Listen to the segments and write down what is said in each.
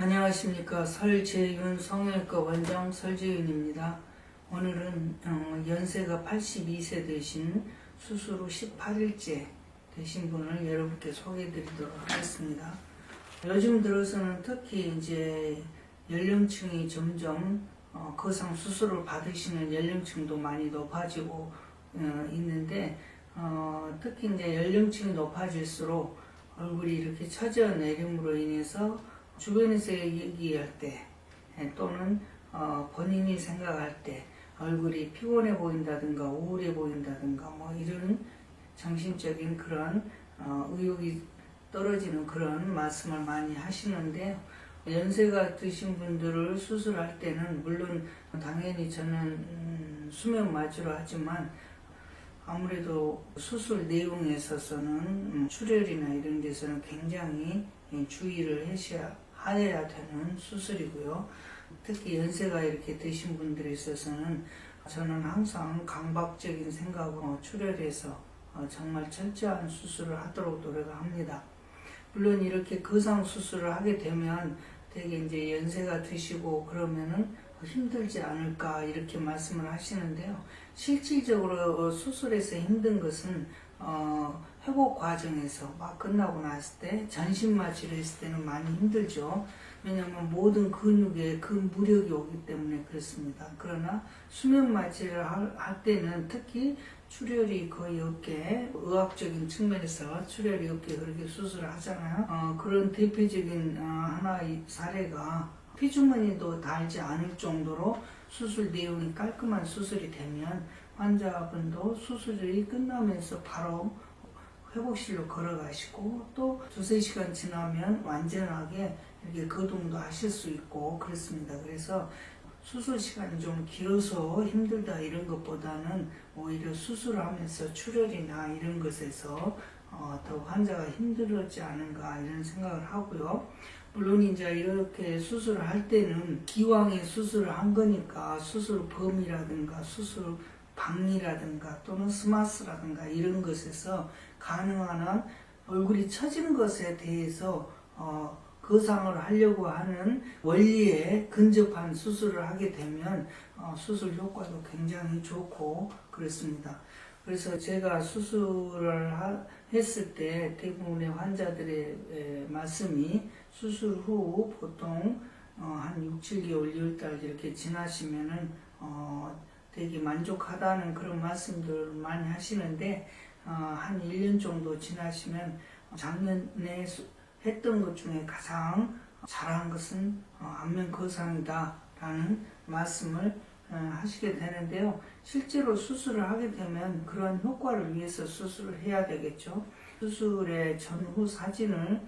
안녕하십니까. 설재윤 성형외과 원장 설재윤입니다. 오늘은 연세가 82세 되신 수술 후 18일째 되신 분을 여러분께 소개해 드리도록 하겠습니다. 요즘 들어서는 특히 이제 연령층이 점점 거상 수술을 받으시는 연령층도 많이 높아지고 있는데 특히 이제 연령층이 높아질수록 얼굴이 이렇게 처져 내림으로 인해서 주변에서 얘기할 때 또는 본인이 생각할 때 얼굴이 피곤해 보인다든가 우울해 보인다든가 뭐 이런 정신적인 그런 의욕이 떨어지는 그런 말씀을 많이 하시는데요. 연세가 드신 분들을 수술할 때는 물론 당연히 저는 수면 마취로 하지만 아무래도 수술 내용에 있어서는 출혈이나 이런 데서는 굉장히 주의를 해야 되는 수술이고요. 특히 연세가 이렇게 드신 분들에 있어서는 저는 항상 강박적인 생각으로 출혈해서 정말 철저한 수술을 하도록 노력을 합니다. 물론 이렇게 거상 수술을 하게 되면 되게 이제 연세가 드시고 그러면은 힘들지 않을까 이렇게 말씀을 하시는데요. 실질적으로 수술에서 힘든 것은 회복 과정에서 막 끝나고 났을 때 전신마취를 했을 때는 많이 힘들죠. 왜냐하면 모든 근육에 그 무력이 오기 때문에 그렇습니다. 그러나 수면마취를 할 때는 특히 출혈이 거의 없게 의학적인 측면에서 출혈이 없게 그렇게 수술을 하잖아요. 그런 대표적인 하나의 사례가 피주머니도 닳지 않을 정도로 수술 내용이 깔끔한 수술이 되면 환자분도 수술이 끝나면서 바로 회복실로 걸어가시고 또 두세 시간 지나면 완전하게 이렇게 거동도 하실 수 있고 그렇습니다. 그래서 수술 시간이 좀 길어서 힘들다 이런 것보다는 오히려 수술을 하면서 출혈이나 이런 것에서 더 환자가 힘들었지 않은가 이런 생각을 하고요. 물론 이제 이렇게 수술을 할 때는 기왕에 수술을 한 거니까 수술 범위라든가 수술 방이라든가 또는 스마스라든가 이런 것에서 가능한 한 얼굴이 처지는 것에 대해서 거상을 하려고 하는 원리에 근접한 수술을 하게 되면 수술 효과도 굉장히 좋고 그렇습니다. 그래서 제가 수술을 했을 때 대부분의 환자들의 말씀이 수술 후 보통 한 6, 7개월, 2월달 이렇게 지나시면은 되게 만족하다는 그런 말씀들을 많이 하시는데 한 1년 정도 지나시면 작년에 했던 것 중에 가장 잘한 것은 안면 거상이다 라는 말씀을 하시게 되는데요. 실제로 수술을 하게 되면 그런 효과를 위해서 수술을 해야 되겠죠. 수술의 전후 사진을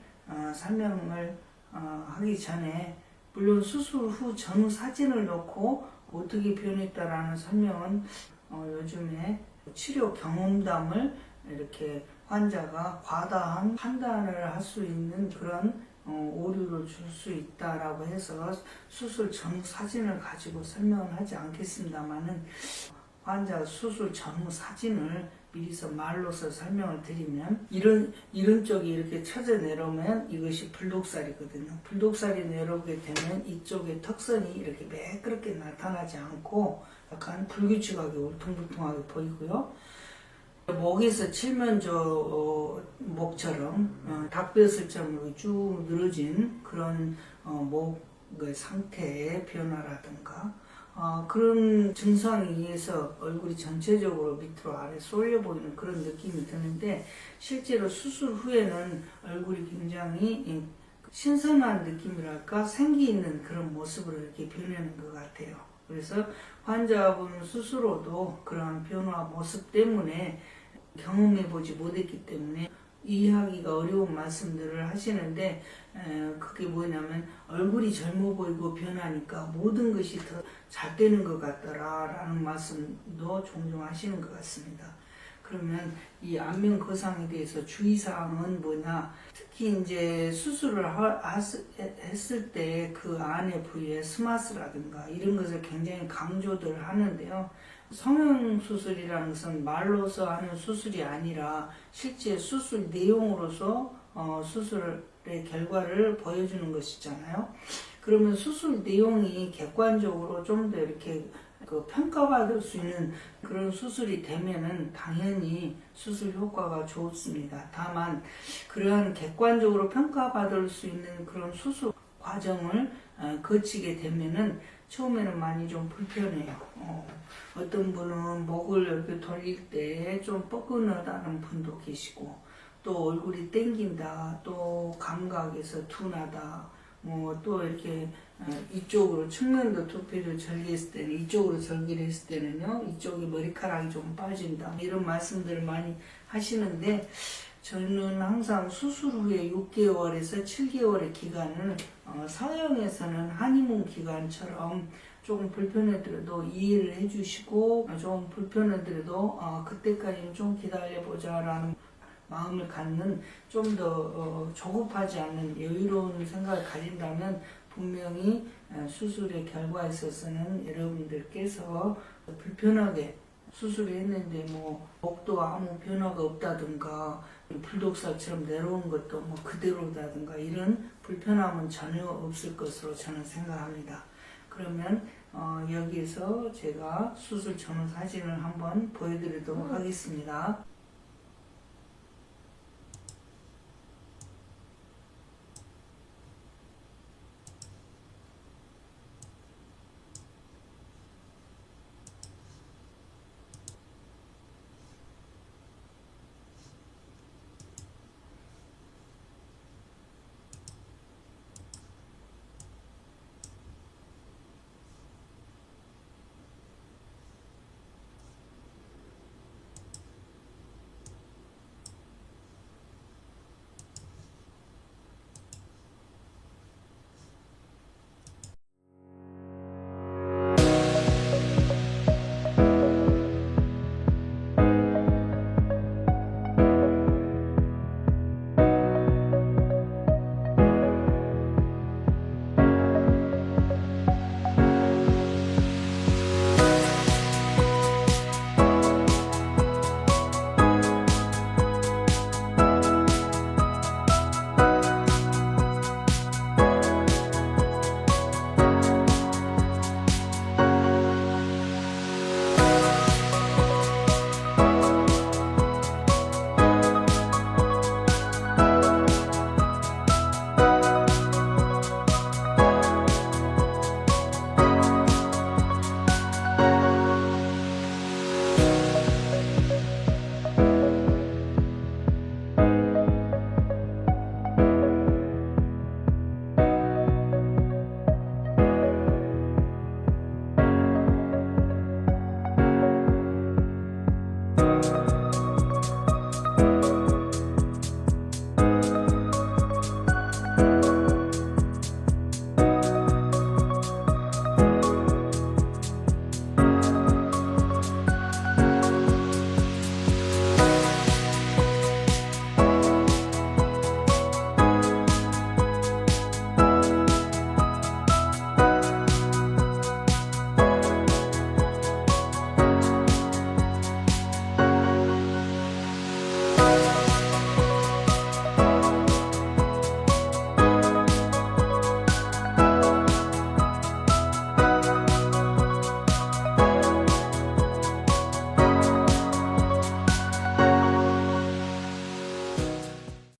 설명을 하기 전에 물론 수술 후 전후 사진을 넣고 어떻게 변했다라는 설명은 요즘에 치료 경험담을 이렇게 환자가 과다한 판단을 할 수 있는 그런 오류를 줄 수 있다라고 해서 수술 전후 사진을 가지고 설명을 하지 않겠습니다만은 환자 수술 전후 사진을 미리서 말로서 설명을 드리면 이런 쪽이 이렇게 쳐져 내려오면 이것이 불독살이거든요. 불독살이 내려오게 되면 이쪽의 턱선이 이렇게 매끄럽게 나타나지 않고 약간 불규칙하게 울퉁불퉁하게 보이고요. 목에서 칠면조 목처럼 닭뼈슬점으로 쭉 늘어진 그런 목의 상태의 변화라든가 그런 증상에 의해서 얼굴이 전체적으로 밑으로 아래 쏠려 보이는 그런 느낌이 드는데 실제로 수술 후에는 얼굴이 굉장히 신선한 느낌이랄까 생기 있는 그런 모습으로 이렇게 변하는 것 같아요. 그래서 환자분 스스로도 그러한 변화 모습 때문에 경험해보지 못했기 때문에 이해하기가 어려운 말씀들을 하시는데 그게 뭐냐면 얼굴이 젊어 보이고 변하니까 모든 것이 더 잘 되는 것 같더라 라는 말씀도 종종 하시는 것 같습니다. 그러면 이 안면 거상에 대해서 주의사항은 뭐냐, 특히 이제 수술을 했을 때 그 안의 부위에 스마스라든가 이런 것을 굉장히 강조들 하는데요. 성형수술이라는 것은 말로서 하는 수술이 아니라 실제 수술 내용으로서 수술의 결과를 보여주는 것이잖아요. 그러면 수술 내용이 객관적으로 좀 더 이렇게 평가받을 수 있는 그런 수술이 되면은 당연히 수술 효과가 좋습니다. 다만 그러한 객관적으로 평가받을 수 있는 그런 수술 과정을 거치게 되면은 처음에는 많이 좀 불편해요. 어떤 분은 목을 이렇게 돌릴 때 좀 뻐근하다는 분도 계시고, 또 얼굴이 땡긴다, 또 감각에서 둔하다, 또 이렇게 이쪽으로 측면도 두피를 절개했을 때는, 이쪽으로 절개를 했을 때는요, 이쪽이 머리카락이 좀 빠진다, 이런 말씀들을 많이 하시는데, 저는 항상 수술 후에 6개월에서 7개월의 기간을 서양에서는 하니문 기간처럼 조금 불편하더라도 이해를 해주시고, 좀 불편하더라도 그때까지는 좀 기다려보자라는 마음을 갖는, 좀 더 조급하지 않는 여유로운 생각을 가진다면 분명히 수술의 결과에 있어서는 여러분들께서 불편하게 수술을 했는데 목도 아무 변화가 없다든가 불독살처럼 내려온 것도 그대로다든가 이런 불편함은 전혀 없을 것으로 저는 생각합니다. 그러면 여기에서 제가 수술 전후 사진을 한번 보여드리도록 하겠습니다.